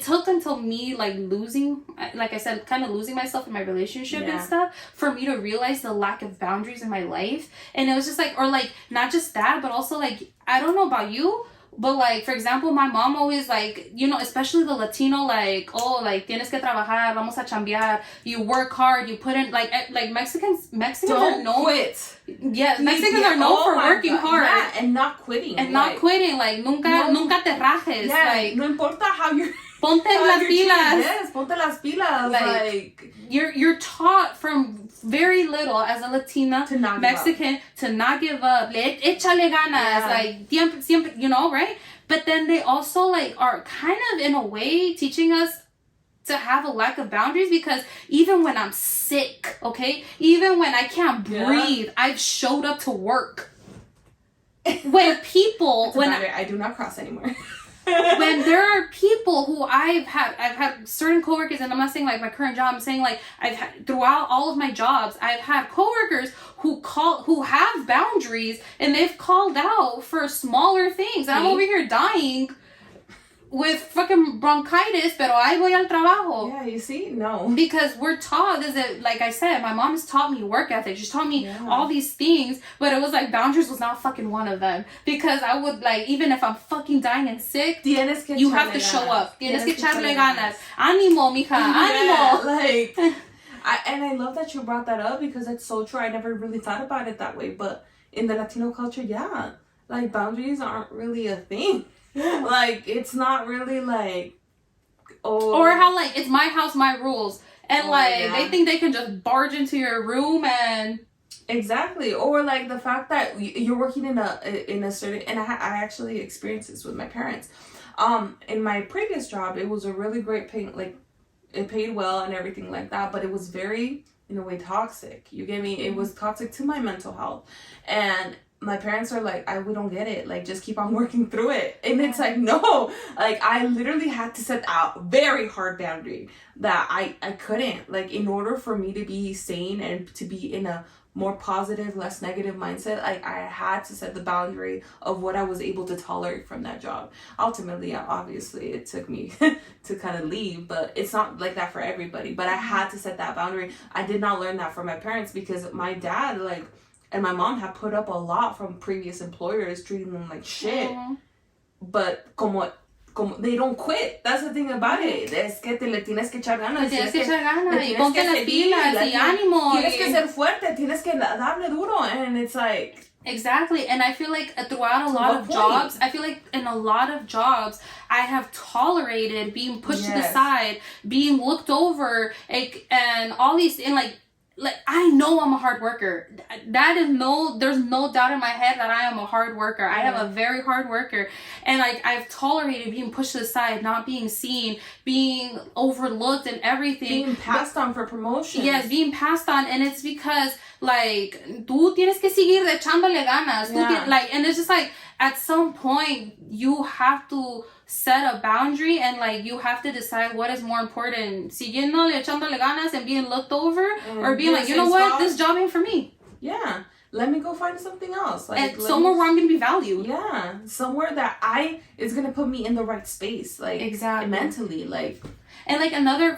took until me like losing, like I said, kind of losing myself in my relationship and stuff, for me to realize the lack of boundaries in my life. And it was just like, or like not just that, but also like, I don't know about you, but like, for example, my mom always like, you know, especially the Latino, like, oh, like, tienes que trabajar, vamos a chambear, you work hard, you put in, like Mexicans don't are known. Quit. Yes, Mexicans are known for working hard. Yeah, and not quitting. And not quitting, like, nunca te rajes. Yeah, like, no importa how you're... Ponte las pilas. Yes, ponte las pilas. Like you're taught from very little as a Latina, to not Mexican, to not give up. Échale ganas. Like, siempre, you know, right? But then they also, like, are kind of, in a way, teaching us to have a lack of boundaries, because even when I'm sick, okay? Even when I can't breathe, I've showed up to work. When people... I do not cross anymore. When there are people who I've had certain coworkers, and I'm not saying like my current job, I'm saying like I've had throughout all of my jobs, I've had coworkers who have boundaries, and they've called out for smaller things. I'm over here dying with fucking bronchitis, pero ahí voy al trabajo. Yeah, you see? No. Because we're taught, like I said, my mom has taught me work ethic. She's taught me all these things, but it was like boundaries was not fucking one of them. Because I would, like, even if I'm fucking dying and sick, you have to show up. Tienes que echarle ganas. Ánimo, mija, ánimo. Like, I love that you brought that up, because it's so true. I never really thought about it that way, but in the Latino culture, like, boundaries aren't really a thing. Like, it's not really like, or how like it's my house, my rules, and they think they can just barge into your room and exactly, or like the fact that you're working in a certain, and I actually experienced this with my parents. In my previous job, it was a really great pay, like it paid well and everything like that, but it was very, in a way, toxic. You get me? It was toxic to my mental health, and my parents are like, we don't get it. Like, just keep on working through it. And it's like, no. Like, I literally had to set a very hard boundary that I couldn't. Like, in order for me to be sane and to be in a more positive, less negative mindset, I had to set the boundary of what I was able to tolerate from that job. Ultimately, obviously, it took me to kind of leave, but it's not like that for everybody. But I had to set that boundary. I did not learn that from my parents, because my dad, like, And my mom had put up a lot from previous employers treating them like shit. But como they don't quit. That's the thing about it. Es que te le tienes que echar ganas. Tienes que echar ganas. Y ponte las pilas y ánimo. Tienes que ser fuerte. Tienes que darle duro. And it's like... Exactly. And I feel like throughout a lot of jobs, I feel like in a lot of jobs, I have tolerated being pushed to the side, being looked over, and all these, and like I know I'm a hard worker. There's no doubt in my head that I am a hard worker. I am a very hard worker. And like I've tolerated being pushed to the side, not being seen, being overlooked and everything. Being passed on for promotion. Yes, being passed on. And it's because like tú tienes que seguir echándole ganas. And it's just like at some point you have to set a boundary and like you have to decide what is more important, siguiéndole echándole ganas and being looked over, or being like, you know what, this job ain't for me. Yeah, let me go find something else. Like and somewhere where I'm gonna be valued. Yeah, somewhere that is gonna put me in the right space, like exactly mentally, like. And like another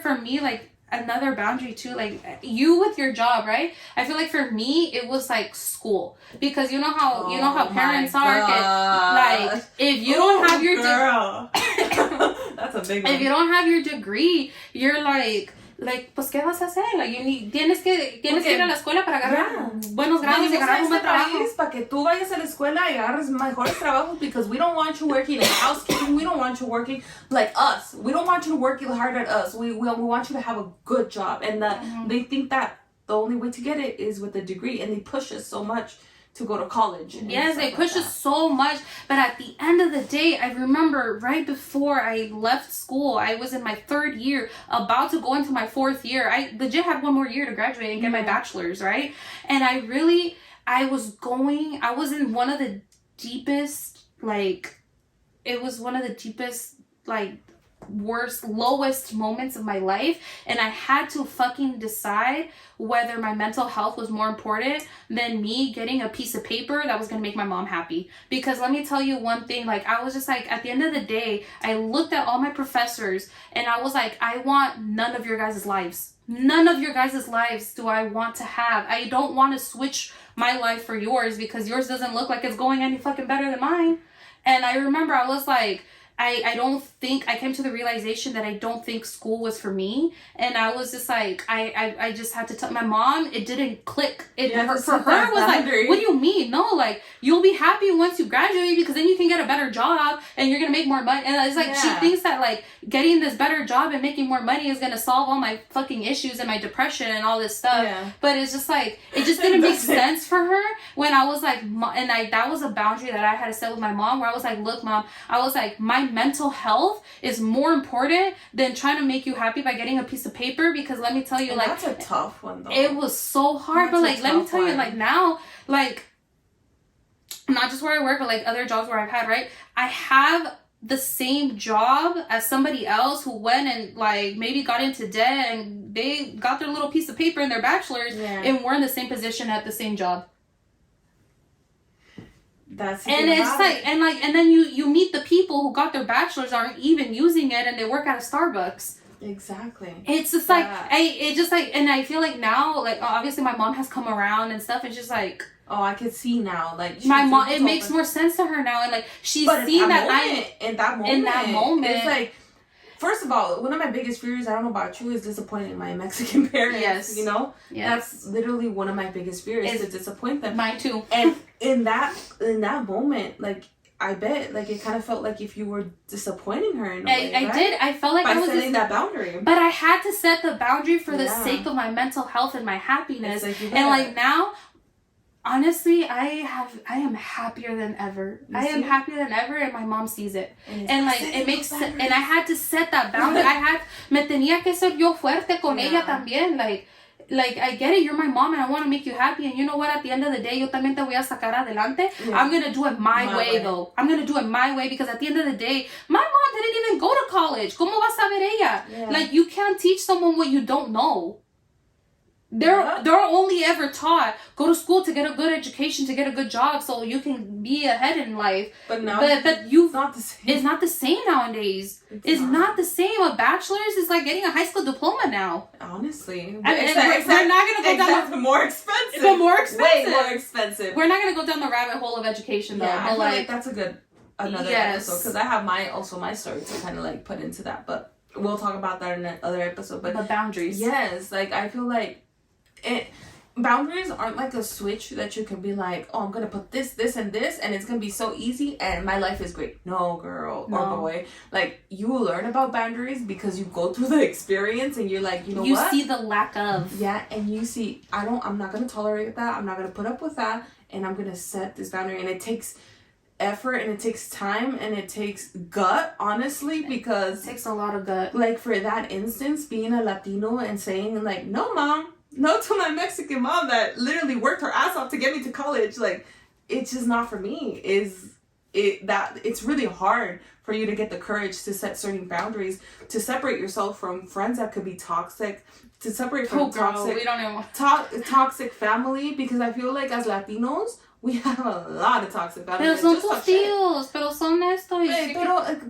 boundary too, like you with your job, right? I feel like for me it was like school, because you know how parents are, like if you don't have your that's a big one. If you don't have your degree, you're like pues qué vas a hacer, like tienes que ir a la escuela para agarrar buenos grados y agarrar un buen trabajo, para que tú vayas a la escuela y agarres mejores trabajos, because we don't want you working in housekeeping. We don't want you working like us. We don't want you to work hard at us. We want you to have a good job, and that they think that the only way to get it is with a degree, and they push us so much to go to college. Yes, they push us so much. But at the end of the day, I remember right before I left school, I was in my 3rd year, about to go into my 4th year. I legit had 1 more year to graduate and get my bachelor's, right? And I was in one of the deepest, lowest moments of my life, and I had to fucking decide whether my mental health was more important than me getting a piece of paper that was gonna make my mom happy. Because let me tell you one thing, like I was just like, at the end of the day, I looked at all my professors and I was like, I want none of your guys' lives. None of your guys' lives do I want to have. I don't want to switch my life for yours, because yours doesn't look like it's going any fucking better than mine. And I remember I was like, I came to the realization that I don't think school was for me. And I was just like, I just had to tell my mom, it didn't click. For her, it was like, what do you mean? No, like, you'll be happy once you graduate, because then you can get a better job and you're going to make more money. And it's like, she thinks that like getting this better job and making more money is going to solve all my fucking issues and my depression and all this stuff. Yeah. But it's just like, it just didn't make sense for her when I was like, that was a boundary that I had to set with my mom, where I was like, look, Mom, I was like, my mental health is more important than trying to make you happy by getting a piece of paper. Because let me tell you, like, that's a tough one though. It was so hard. But like, let me tell you, like, now, like, not just where I work, but like other jobs where I've had, right? I have the same job as somebody else who went and like maybe got into debt and they got their little piece of paper in their bachelor's, and we're in the same position at the same job. That's and it's like, and then you meet the people who got their bachelor's aren't even using it, and they work at a Starbucks. Exactly. It's just like, and I feel like now, like, obviously my mom has come around and stuff. It's just like, oh, I can see now, like, my mom, it makes more sense to her now, and like she's seen that in that moment, it's like, first of all, one of my biggest fears, I don't know about you, is disappointing my Mexican parents. Yes. You know? Yes. That's literally one of my biggest fears, is to disappoint them. Mine too. And in that moment, like, I bet, like, it kind of felt like if you were disappointing her in a way, I did. I felt like I was setting that boundary. But I had to set the boundary for the sake of my mental health and my happiness. Like now, honestly, I am happier than ever. I am happier than ever, and my mom sees it. And like, it makes sense. And I had to set that boundary. Me tenía que ser yo fuerte con ella también. Like, I get it, you're my mom and I want to make you happy, and you know what, at the end of the day, yo también te voy a sacar adelante. I'm going to do it my way, though. I'm going to do it my way, because at the end of the day, my mom didn't even go to college. ¿Cómo va a saber ella? Yeah. Like, you can't teach someone what you don't know. They're only ever taught, go to school to get a good education, to get a good job, so you can be ahead in life. But now, it's not the same. It's not the same nowadays. It's not the same. A bachelor's is like getting a high school diploma now. honestly. And we're not gonna go down the more expensive. But more expensive. Way more expensive. We're not gonna go down the rabbit hole of education though. Yeah, but I feel like that's another episode, because I have my story to kind of like put into that, but we'll talk about that in another episode. But boundaries. Yes, like I feel like boundaries aren't like a switch that you can be like, oh, I'm gonna put this, and this, and it's gonna be so easy and my life is great. No, girl or boy. Like, you learn about boundaries because you go through the experience and you're like, you see the lack of. Yeah, and you see, I'm not gonna tolerate that. I'm not gonna put up with that, and I'm gonna set this boundary. And it takes effort and it takes time and it takes gut, honestly, because it takes a lot of gut. Like, for that instance, being a Latino and saying like, no, mom. No to my Mexican mom that literally worked her ass off to get me to college. Like, it's just not for me. It's really hard for you to get the courage to set certain boundaries, to separate yourself from friends that could be toxic, to separate from toxic family, because I feel like as Latinos, we have a lot of toxic family. Pero son tus tíos, pero son esto.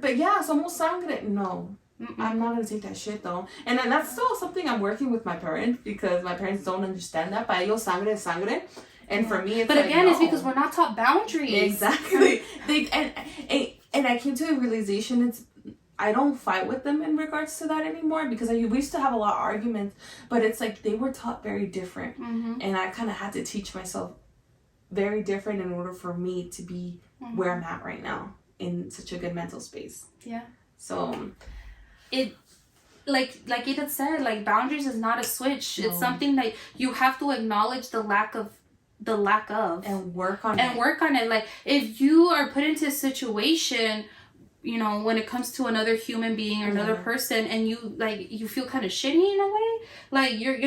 But yeah, somos sangre. No. I'm not gonna take that shit though, and that's still something I'm working with my parents, because my parents don't understand that. Para ellos, sangre es sangre, and for me, it's but like, again, no. It's because we're not taught boundaries. Exactly. And I came to a realization. I don't fight with them in regards to that anymore, because we used to have a lot of arguments, but it's like they were taught very different, and I kind of had to teach myself very different in order for me to be where I'm at right now in such a good mental space. Yeah. So. It, like Edith said, like, boundaries is not a switch. No. It's something that you have to acknowledge the lack of and work on it. Like, if you are put into a situation, you know, when it comes to another human being or another person, and you feel kind of shitty in a way, like, you're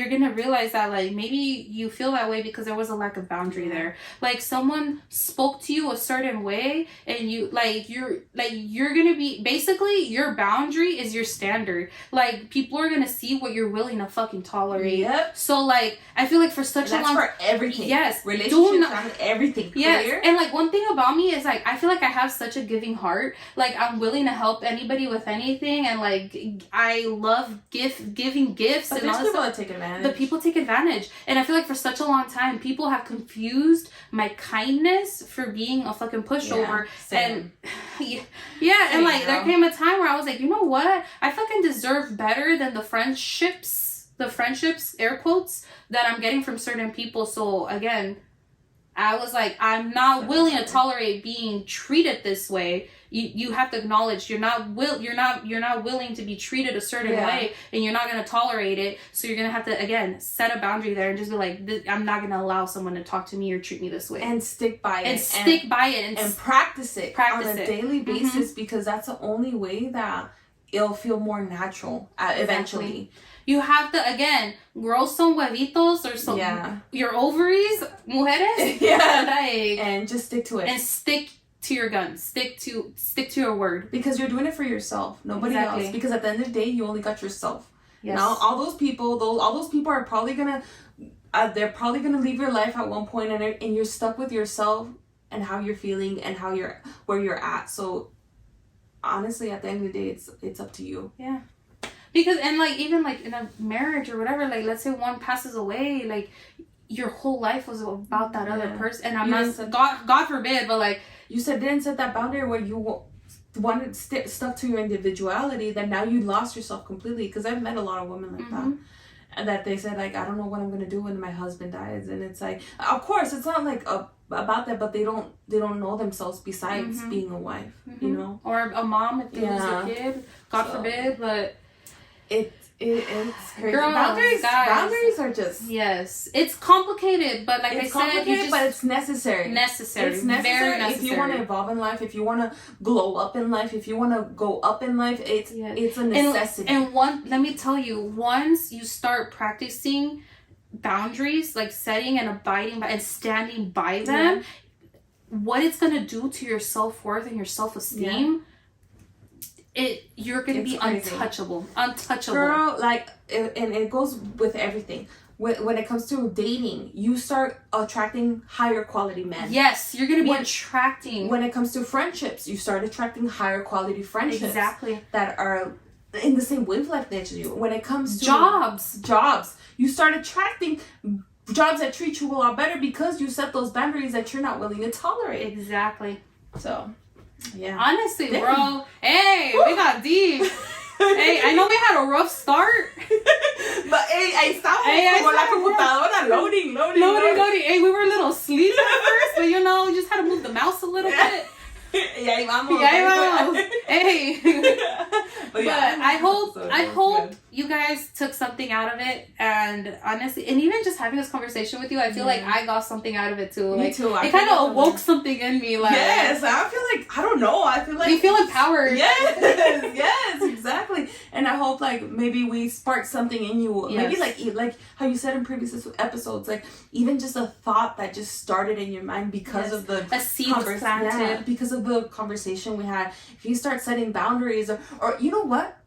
gonna realize that, like, maybe you feel that way because there was a lack of boundary there. Like, someone spoke to you a certain way, and you're gonna be, basically, your boundary is your standard. Like, people are gonna see what you're willing to fucking tolerate. Yep. So, like, I feel like for such a long, for everything. Yes. Relationships, everything. Yes. Clear. And like, one thing about me is, like, I feel like I have such a giving heart. Like, I'm willing to help anybody with anything, and like, I love giving gifts. But and there's all people stuff. that take advantage. But people take advantage, and I feel like for such a long time, people have confused my kindness for being a fucking pushover. And and like, there came a time where I was like, you know what? I fucking deserve better than the friendships, air quotes, that I'm getting from certain people. So again, I was like, I'm not willing to tolerate being treated this way. You have to acknowledge you're not willing to be treated a certain way, and you're not going to tolerate it. So you're going to have to, again, set a boundary there and just be like, I'm not going to allow someone to talk to me or treat me this way. And stick by it. And practice it on a daily basis, because that's the only way that it'll feel more natural eventually. You have to, again, grow some huevitos or some, your ovaries, mujeres. And just stick to it. And stick to your guns. Stick to your word. Because you're doing it for yourself. Nobody else. Because at the end of the day, you only got yourself. Yes. Now, all those people are probably gonna, they're probably gonna leave your life at one point, and you're stuck with yourself and how you're feeling and where you're at. So, honestly, at the end of the day, it's up to you. Yeah. Because, and like, even like in a marriage or whatever, like, let's say one passes away, like, your whole life was about that other person. And I'm not, God forbid, but like, you didn't set that boundary where you wanted stuck to your individuality, that now you lost yourself completely. Because I've met a lot of women like that. And that they said, like, I don't know what I'm going to do when my husband dies. And it's like, of course, it's not like about that, but they don't know themselves besides being a wife, you know? Or a mom if they lose a kid, God forbid, but... It's crazy. Girl, boundaries are just... Yes. It's complicated, but like it's I said... but it's necessary. It's necessary. Very necessary. If you want to evolve in life, if you want to glow up in life, if you want to go up in life, it's a necessity. And let me tell you, once you start practicing boundaries, like setting and abiding by and standing by them, what it's going to do to your self-worth and your self-esteem... You're gonna be crazy. untouchable girl. Like, and it goes with everything. When it comes to dating, you start attracting higher quality men. Yes, you're gonna be attracting. When it comes to friendships, you start attracting higher quality friendships. Exactly. That are in the same wavelength as you. When it comes to jobs, you start attracting jobs that treat you a lot better because you set those boundaries that you're not willing to tolerate. Exactly. So, yeah. Honestly, bro. Hey, we got deep. Hey, I know we had a rough start. But hey, ahí estamos como la computadora loading. Hey, we were a little sleepy at first, but you know, just had to move the mouse a little bit. Y ahí vamos. Hey. But yeah, I hope you guys took something out of it, and honestly, and even just having this conversation with you, I feel like I got something out of it too. Me too. It kind of awoke something in me. Like, yes, I feel like, I don't know. I feel like you feel empowered. Yes, exactly. And I hope like maybe we sparked something in you. Maybe like how you said in previous episodes, like even just a thought that just started in your mind because of the a seed was planted. Because of the conversation we had. If you start setting boundaries, or you know what?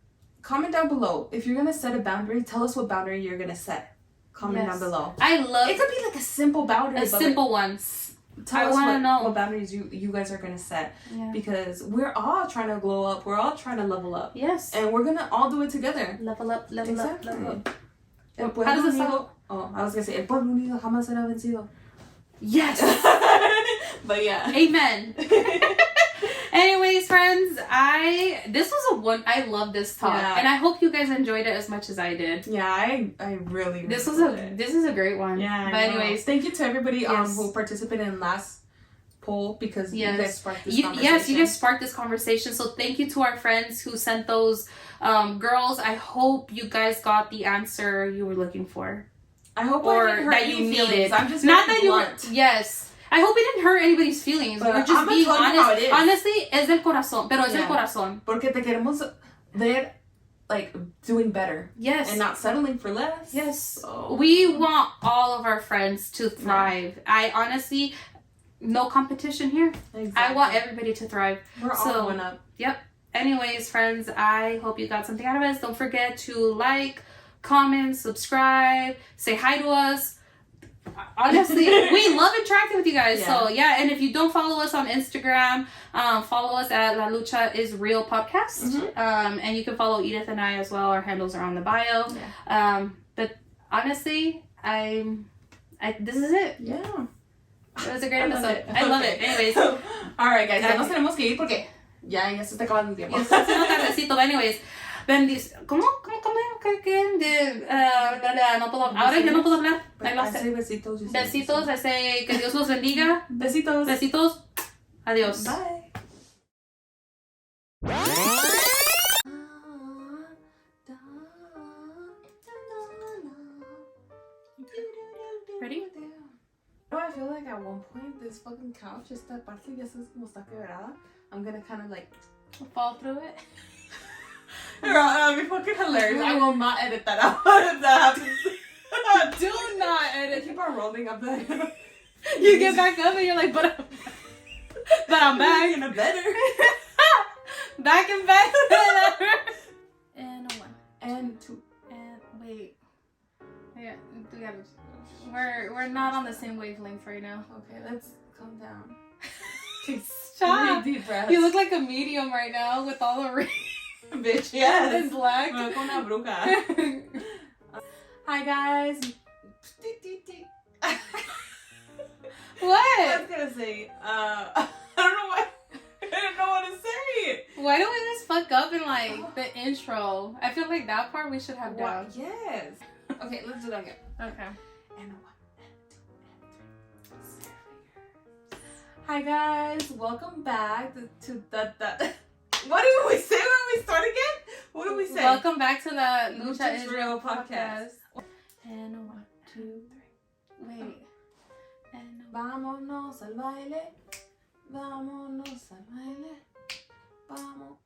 Comment down below. If you're gonna set a boundary, tell us what boundary you're gonna set. Comment down below. It could be like a simple boundary. A simple one. Tell us what boundaries you guys are gonna set. Yeah. Because we're all trying to glow up. We're all trying to level up. Yes. And we're gonna all do it together. Level up, level up. How does it sound? Oh, I was gonna say, el pueblo unido jamás será vencido. Yes. But yeah. Amen. Anyways, friends, I love this talk, and I hope you guys enjoyed it as much as I did. Yeah, I really this is a great one. Yeah. But anyways, thank you to everybody who participated in last poll, because you guys sparked this conversation. Yes, you guys sparked this conversation. So thank you to our friends who sent those girls. I hope you guys got the answer you were looking for. I hope that you needed. I'm just not that blunt. you were. Yes. I hope it didn't hurt anybody's feelings. But we're just being honest. Honestly, es del corazón, pero es del corazón. Porque te queremos ver like doing better. Yes. And not settling for less. Yes. So. We want all of our friends to thrive. I honestly, no competition here. Exactly. I want everybody to thrive. We're all going up. Yep. Anyways, friends, I hope you got something out of this. Don't forget to like, comment, subscribe, say hi to us. Honestly, we love interacting with you guys. Yeah. So yeah, and if you don't follow us on Instagram, follow us at La Lucha is Real Podcast. Mm-hmm. And you can follow Edith and I as well. Our handles are on the bio. Yeah. But honestly, this is it. Yeah. It was a great episode. I love it. Anyways. Alright guys, ya nos tenemos que ir porque ya se está acabando el tiempo. Ya está haciendo tardecito. Anyways. ¿Cómo? No puedo. Ahora ya no puedo hablar. Besitos. Besitos. I say que Dios los bendiga. Besitos. Besitos. Adiós. Bye. Ready? Oh, I feel like at one point this fucking couch, esta parte ya como está quebrada. I'm gonna kind of like fall through it. That'll be fucking hilarious. I will not edit that out if that happens. Do not edit. Keep on rolling up there. You get back up and you're like, but I'm back. In a better. Back and back. And a 1. And 2. And wait. Yeah, we're not on the same wavelength right now. Okay, let's calm down. Stop. Deep breaths. You look like a medium right now with all the rain. Bitch, yes. It's black. Con una bruja. Hi guys. What? I was gonna say, I don't know why. I didn't know what to say. Why don't we just fuck up in like the intro? I feel like that part we should have down. Yes. Okay, let's do that again. Okay. And 1, and 2, and 3. Hi guys, welcome back to the. What did we say when we start again? What did we say? Welcome back to the Lucha is Real podcast. And 1, 2, 3. Wait. And vámonos al baile. Vámonos al baile. Vamos.